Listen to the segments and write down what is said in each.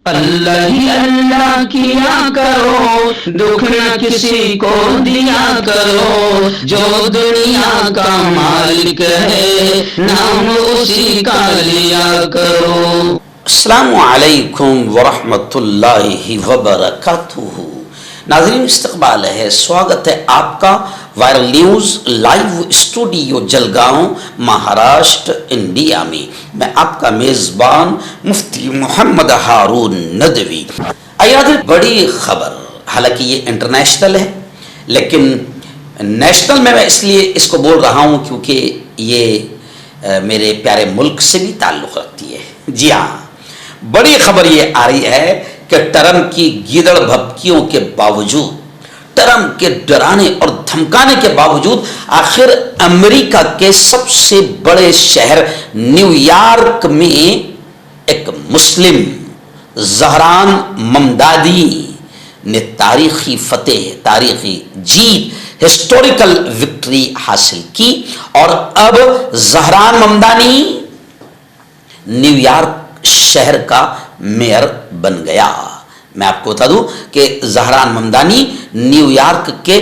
اللہ ہی اللہ کیا کرو، دکھ نہ کسی کو دیا کرو، جو دنیا کا مالک ہے نام اسی کا لیا کرو۔ السلام علیکم ورحمۃ اللہ وبرکاتہ۔ ناظرین استقبال ہے، سواگت ہے آپ کا viral news live studio Jalgaon Maharashtra India میں آپ کا میزبان مفتی محمد ہارون ندوی۔ بڑی خبر، حالانکہ یہ انٹرنیشنل ہے لیکن نیشنل میں اس لیے اس کو بول رہا ہوں کیونکہ یہ میرے پیارے ملک سے بھی تعلق رکھتی ہے۔ جی ہاں، بڑی خبر یہ آ رہی ہے کہ ٹرمپ کی گیدڑ بھبکیوں کے باوجود، ٹرمپ کے ڈرانے اور دھمکانے کے باوجود آخر امریکہ کے سب سے بڑے شہر نیو یارک میں ایک مسلم زہران ممدانی نے تاریخی فتح، تاریخی جیت، ہسٹوریکل وکٹری حاصل کی اور اب زہران ممدانی نیو یارک شہر کا میئر بن گیا۔ میں آپ کو بتا دوں کہ زہران ممدانی نیو یارک کے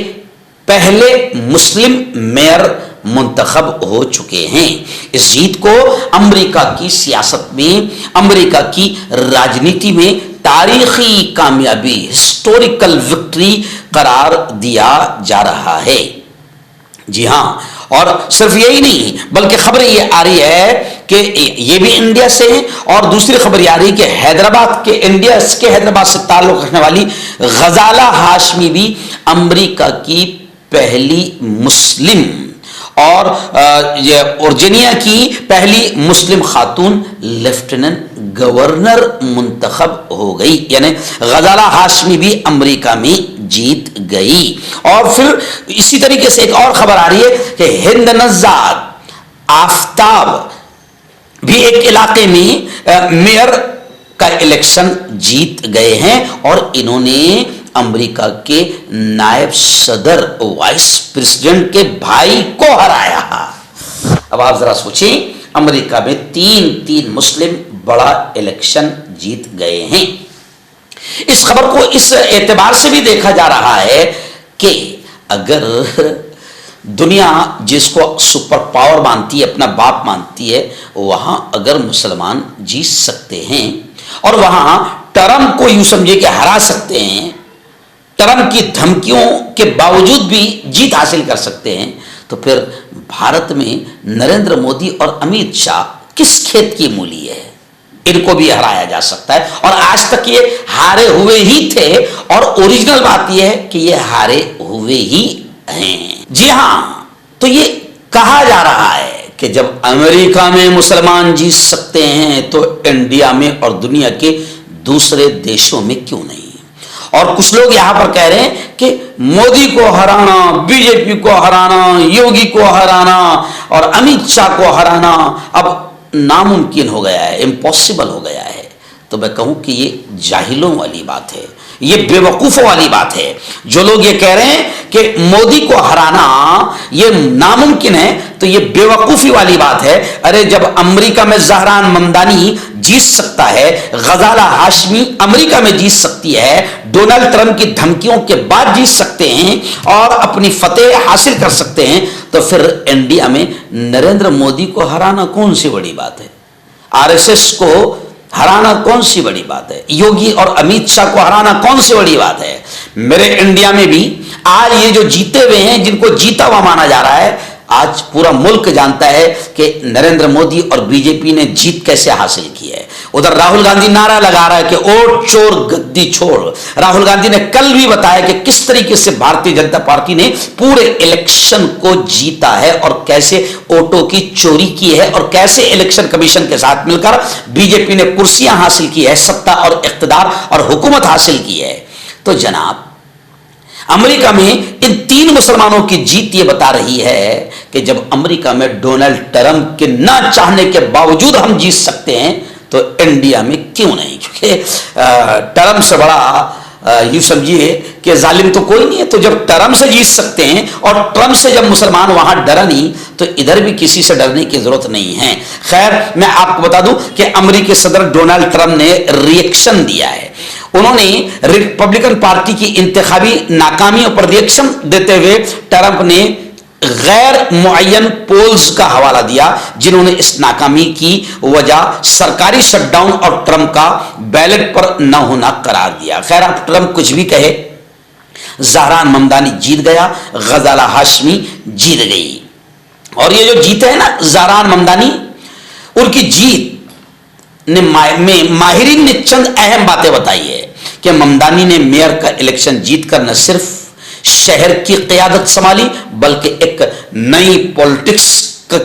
پہلے مسلم میئر منتخب ہو چکے ہیں۔ اس جیت کو امریکہ کی سیاست میں، امریکہ کی راجنیتی میں تاریخی کامیابی، ہسٹوریکل وکٹری قرار دیا جا رہا ہے۔ جی ہاں، اور صرف یہی نہیں بلکہ خبر یہ آ رہی ہے کہ یہ بھی انڈیا سے ہے، اور دوسری خبر یہ آ رہی ہے کہ حیدرآباد کے، انڈیا کے حیدرآباد سے تعلق رکھنے والی غزالہ ہاشمی بھی امریکہ کی پہلی مسلم اور ورجینیا کی پہلی مسلم خاتون لیفٹیننٹ گورنر منتخب ہو گئی، یعنی غزالہ ہاشمی بھی امریکہ میں جیت گئی۔ اور پھر اسی طریقے سے ایک اور خبر آ رہی ہے کہ ہند نژاد آفتاب بھی ایک علاقے میں میئر کا الیکشن جیت گئے ہیں اور انہوں نے امریکہ کے نائب صدر، وائس پریزیڈنٹ کے بھائی کو ہرایا۔ اب آپ ذرا سوچیں، امریکہ میں تین مسلم بڑا الیکشن جیت گئے ہیں۔ اس خبر کو اس اعتبار سے بھی دیکھا جا رہا ہے کہ اگر دنیا جس کو سپر پاور مانتی ہے، اپنا باپ مانتی ہے، وہاں اگر مسلمان جیت سکتے ہیں اور وہاں ٹرمپ کو یوں سمجھے کہ ہرا سکتے ہیں، ٹرمپ کی دھمکیوں کے باوجود بھی جیت حاصل کر سکتے ہیں، تو پھر بھارت میں نریندر مودی اور امت شاہ کس کھیت کی مولی ہے؟ ان کو بھی ہرایا جا سکتا ہے، اور آج تک یہ ہارے ہوئے ہی تھے، اور اوریجنل بات یہ ہے کہ یہ ہارے ہوئے ہی ہیں۔ جی ہاں، تو یہ کہا جا رہا ہے کہ جب امریکہ میں مسلمان جیت سکتے ہیں تو انڈیا میں اور دنیا کے دوسرے دیشوں میں کیوں نہیں؟ اور کچھ لوگ یہاں پر کہہ رہے ہیں کہ مودی کو ہرانا، بی جے پی کو ہرانا، یوگی کو ہرانا اور امت شاہ کو ہرانا اب ناممکن ہو گیا ہے، امپاسبل ہو گیا ہے۔ تو میں کہوں کہ یہ جاہلوں والی بات ہے، یہ بے وقوفوں والی بات ہے۔ جو لوگ یہ کہہ رہے ہیں کہ مودی کو ہرانا یہ ناممکن ہے، تو یہ بے وقوفی والی بات ہے۔ ارے جب امریکہ میں زہران ممدانی جیت سکتا ہے، غزالہ ہاشمی امریکہ میں جیت سکتی ہے، ڈونلڈ ٹرمپ کی دھمکیوں کے بعد جیت سکتے ہیں اور اپنی فتح حاصل کر سکتے ہیں، تو پھر انڈیا میں نریندر مودی کو ہرانا کون سی بڑی بات ہے؟ آر ایس ایس کو ہرانا کون سی بڑی بات ہے؟ یوگی اور امت شاہ کو ہرانا کون سی بڑی بات ہے؟ میرے انڈیا میں بھی آج یہ جو جیتے ہوئے ہیں، جن کو جیتا ہوا مانا جا رہا ہے، آج پورا ملک جانتا ہے کہ نریندر مودی اور بی جے پی نے جیت کیسے حاصل کی ہے۔ ادھر راہل گاندھی نعرہ لگا رہا ہے کہ ووٹ چور گدی چھوڑ۔ راہل گاندھی نے کل بھی بتایا کہ کس طریقے سے بھارتیہ جنتا پارٹی نے پورے الیکشن کو جیتا ہے اور کیسے ووٹوں کی چوری کی ہے، اور کیسے الیکشن کمیشن کے ساتھ مل کر بی جے پی نے کرسیاں حاصل کی ہے، ستہ اور اقتدار اور حکومت حاصل کی ہے۔ تو جناب، امریکہ میں ان تین مسلمانوں کی جیت یہ بتا رہی ہے کہ جب امریکہ میں ڈونلڈ ٹرمپ کے نہ چاہنے کے باوجود ہم جیت سکتے ہیں تو انڈیا میں کیوں نہیں؟ کیونکہ ٹرمپ سے بڑا یوں سمجھیے کہ ظالم تو کوئی نہیں ہے. تو جب ٹرمپ سے جیت سکتے ہیں اور ٹرمپ سے جب مسلمان وہاں ڈرا نہیں تو ادھر بھی کسی سے ڈرنے کی ضرورت نہیں ہے. خیر میں آپ کو بتا دوں کہ امریکی صدر ڈونلڈ ٹرمپ نے ریئیکشن دیا ہے. انہوں نے ریپبلکن پارٹی کی انتخابی ناکامیوں پر ریئیکشن دیتے ہوئے ٹرمپ نے غیر معین پولز کا حوالہ دیا جنہوں نے اس ناکامی کی وجہ سرکاری شٹ ڈاؤن اور ٹرمپ کا بیلٹ پر نہ ہونا قرار دیا. خیر اب ٹرمپ کچھ بھی کہے, زہران ممدانی جیت گیا, غزالہ ہاشمی جیت گئی. اور یہ جو جیتے ہیں نا زہران ممدانی, ان کی جیت نے ماہرین نے چند اہم باتیں بتائی ہے کہ ممدانی نے میئر کا الیکشن جیت کر نہ صرف شہر کی قیادت سنبھالی بلکہ ایک نئی پولیٹکس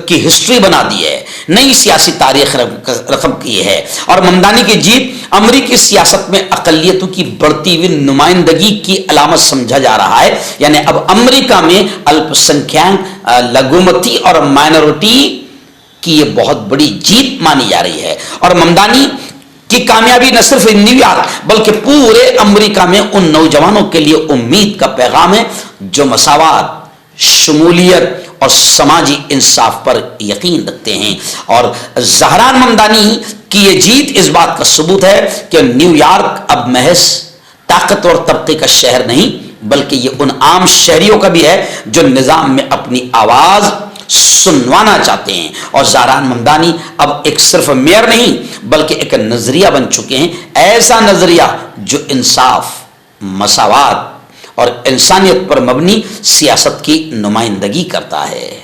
کی ہسٹری بنا دی ہے, نئی سیاسی تاریخ رقم کی ہے. اور ممدانی کی جیت امریکی سیاست میں اقلیتوں کی بڑھتی ہوئی نمائندگی کی علامت سمجھا جا رہا ہے. یعنی اب امریکہ میں الپ سنکھیانک, لگومتی اور مائنورٹی کی یہ بہت بڑی جیت مانی جا رہی ہے. اور ممدانی کی کامیابی نہ صرف نیو یارک بلکہ پورے امریکہ میں ان نوجوانوں کے لیے امید کا پیغام ہے جو مساوات, شمولیت اور سماجی انصاف پر یقین رکھتے ہیں. اور زہران ممدانی کی یہ جیت اس بات کا ثبوت ہے کہ نیو یارک اب محض طاقتور طبقے کا شہر نہیں بلکہ یہ ان عام شہریوں کا بھی ہے جو نظام میں اپنی آواز سنوانا چاہتے ہیں. اور زہران ممدانی اب ایک صرف میئر نہیں بلکہ ایک نظریہ بن چکے ہیں, ایسا نظریہ جو انصاف, مساوات اور انسانیت پر مبنی سیاست کی نمائندگی کرتا ہے.